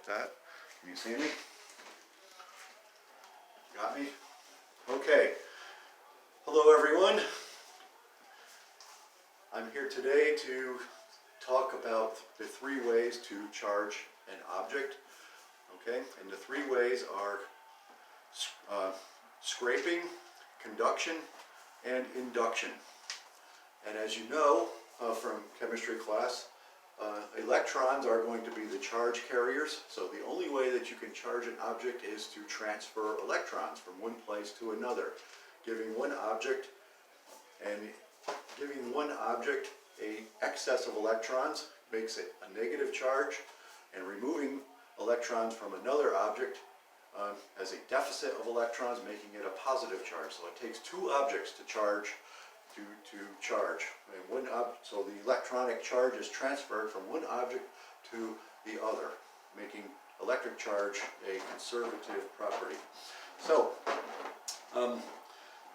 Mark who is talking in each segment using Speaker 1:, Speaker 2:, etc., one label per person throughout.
Speaker 1: like that. Can you see me? Got me? Okay. Hello everyone. I'm here today to talk about the 3 ways to charge an object. Okay, and the 3 ways are scraping, conduction, and induction. And as you know from chemistry class, electrons are going to be the charge carriers. So the only way that you can charge an object is to transfer electrons from one place to another, giving one object a excess of electrons makes it a negative charge, and removing electrons from another object as a deficit of electrons, making it a positive charge. So it takes 2 objects to charge. And so the electronic charge is transferred from one object to the other, making electric charge a conservative property. So,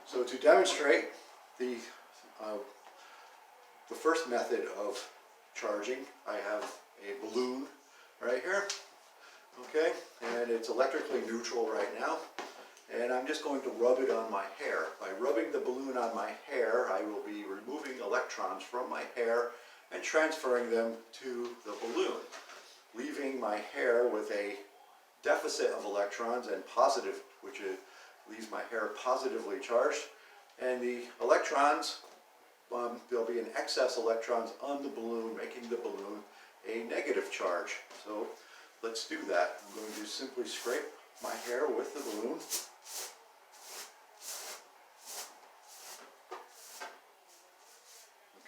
Speaker 1: so to demonstrate the first method of charging, I have a balloon right here. Okay, and it's electrically neutral right now. And I'm just going to rub it on my hair. By rubbing the balloon on my hair, I will be removing electrons from my hair and transferring them to the balloon, leaving my hair with a deficit of electrons and positive, which leaves my hair positively charged. And the electrons, there'll be an excess electrons on the balloon, making the balloon a negative charge. So let's do that. I'm going to simply scrape my hair with the balloon.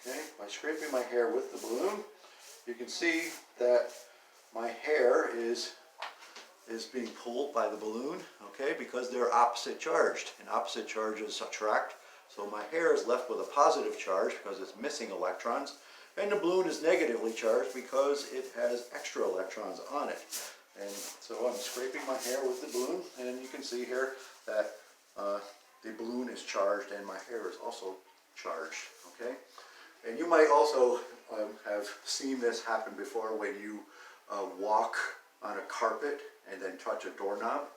Speaker 1: Okay, by scraping my hair with the balloon, you can see that my hair is being pulled by the balloon, okay, because they're opposite charged, and opposite charges attract. So my hair is left with a positive charge because it's missing electrons, and the balloon is negatively charged because it has extra electrons on it. And so I'm scraping my hair with the balloon, and you can see here that the balloon is charged and my hair is also charged, okay? And you might also have seen this happen before when you walk on a carpet and then touch a doorknob,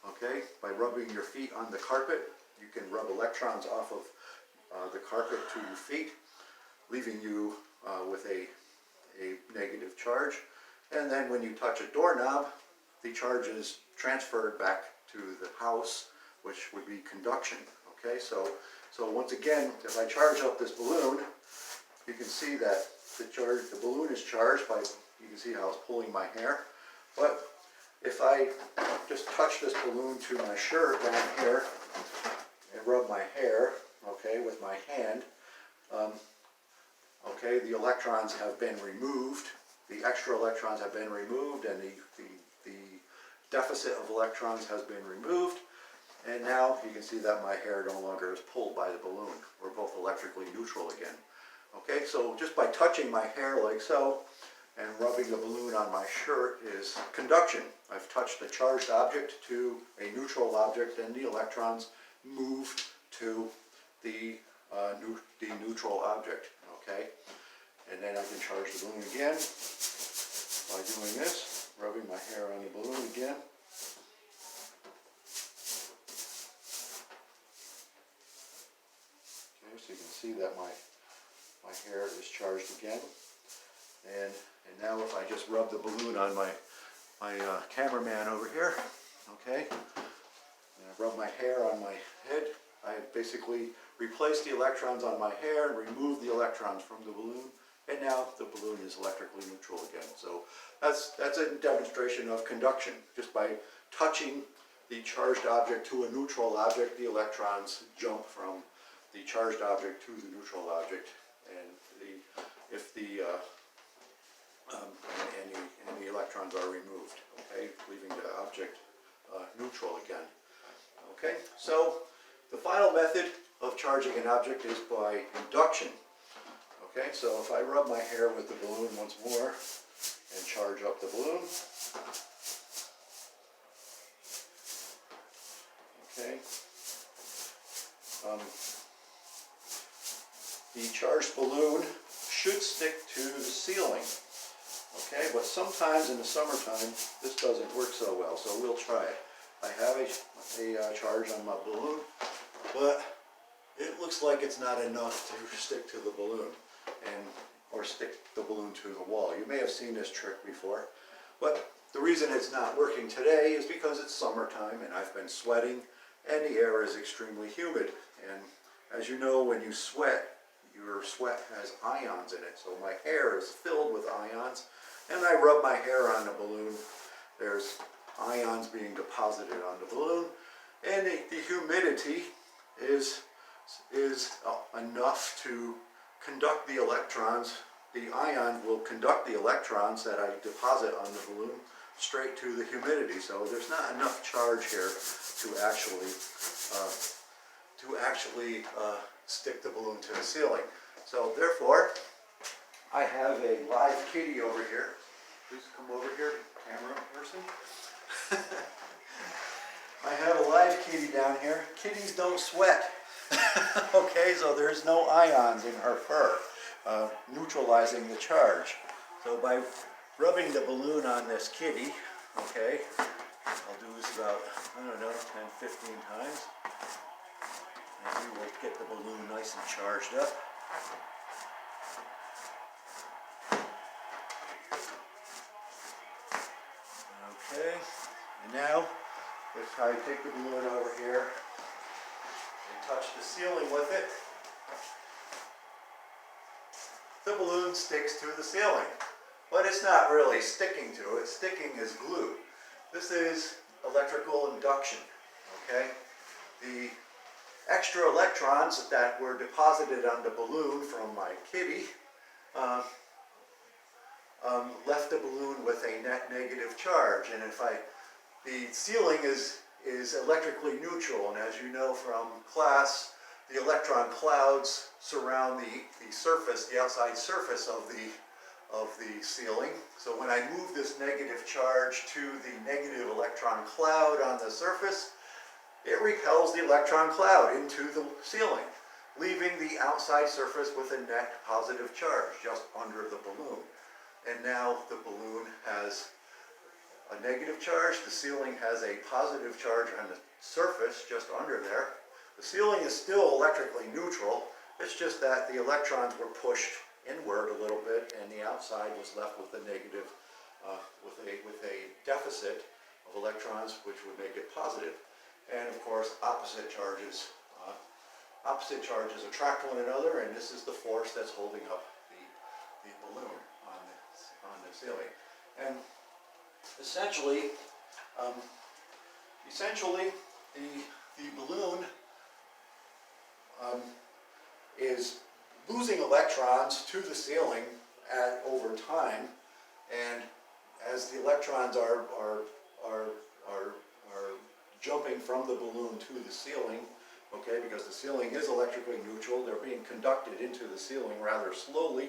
Speaker 1: okay? By rubbing your feet on the carpet, you can rub electrons off of the carpet to your feet, leaving you with a negative charge. And then when you touch a doorknob, the charge is transferred back to the house, which would be conduction. Okay, so once again, if I charge up this balloon, you can see that the balloon is charged by, you can see how it's pulling my hair. But if I just touch this balloon to my shirt down here and rub my hair, okay, with my hand, okay, the electrons have been removed. The extra electrons have been removed, and the deficit of electrons has been removed. And now you can see that my hair no longer is pulled by the balloon. We're both electrically neutral again. Okay, so just by touching my hair like so and rubbing the balloon on my shirt is conduction. I've touched a charged object to a neutral object, and the electrons move to the neutral object. Okay, and then I can charge the balloon again by doing this, rubbing my hair on the balloon again. Okay, so you can see that my hair is charged again. And now if I just rub the balloon on my cameraman over here, okay, and I rub my hair on my head, I basically replace the electrons on my hair and remove the electrons from the balloon, and now the balloon is electrically neutral again. So that's a demonstration of conduction. Just by touching the charged object to a neutral object, the electrons jump from the charged object to the neutral object, and the electrons are removed, okay, leaving the object neutral again. Okay, so the final method of charging an object is by induction. Okay, so if I rub my hair with the balloon once more and charge up the balloon, okay, the charged balloon should stick to the ceiling. Okay, but sometimes in the summertime, this doesn't work so well, so we'll try it. I have a charge on my balloon, but it looks like it's not enough to stick to the balloon or stick the balloon to the wall. You may have seen this trick before, but the reason it's not working today is because it's summertime and I've been sweating and the air is extremely humid. And as you know, when you sweat, your sweat has ions in it. So my hair is filled with ions, and I rub my hair on the balloon. There's ions being deposited on the balloon, and the humidity is enough to conduct the electrons. The ion will conduct the electrons that I deposit on the balloon straight to the humidity. So there's not enough charge here to actually stick the balloon to the ceiling. So therefore, I have a live kitty over here. Please come over here, camera person. I have a live kitty down here. Kitties don't sweat. Okay, so there's no ions in her fur, neutralizing the charge. So by rubbing the balloon on this kitty, okay, I'll do this about, I don't know, 10, 15 times. And we will get the balloon nice and charged up. Okay, and now if I take the balloon over here and touch the ceiling with it, the balloon sticks to the ceiling. But it's not really sticking to it. Sticking is glue. This is electrical induction, okay? The extra electrons that were deposited on the balloon from my kitty left the balloon with a net negative charge. And the ceiling is electrically neutral, and as you know from class, the electron clouds surround the surface, the outside surface of the ceiling. So when I move this negative charge to the negative electron cloud on the surface, it repels the electron cloud into the ceiling, leaving the outside surface with a net positive charge just under the balloon. And now the balloon has a negative charge, the ceiling has a positive charge on the surface just under there. The ceiling is still electrically neutral, it's just that the electrons were pushed inward a little bit and the outside was left with a negative, with a deficit of electrons, which would make it positive. And of course, opposite charges attract one another, and this is the force that's holding up the balloon on the ceiling. And essentially, the balloon is losing electrons to the ceiling over time, and as the electrons are jumping from the balloon to the ceiling, okay, because the ceiling is electrically neutral, they're being conducted into the ceiling rather slowly,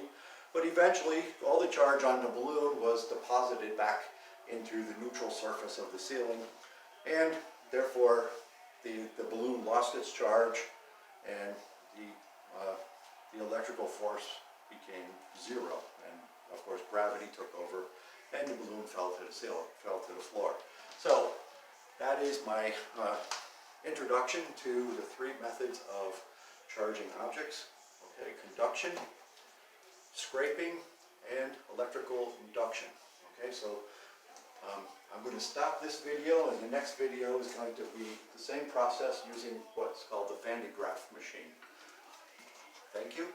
Speaker 1: but eventually all the charge on the balloon was deposited back into the neutral surface of the ceiling, and therefore the balloon lost its charge, and the electrical force became zero, and of course gravity took over, and the balloon fell to the ceiling, fell to the floor. So that is my introduction to the three methods of charging objects. Okay, conduction, scraping, and electrical induction. Okay, so I'm going to stop this video, and the next video is going to be the same process using what's called the Van de Graaff machine. Thank you.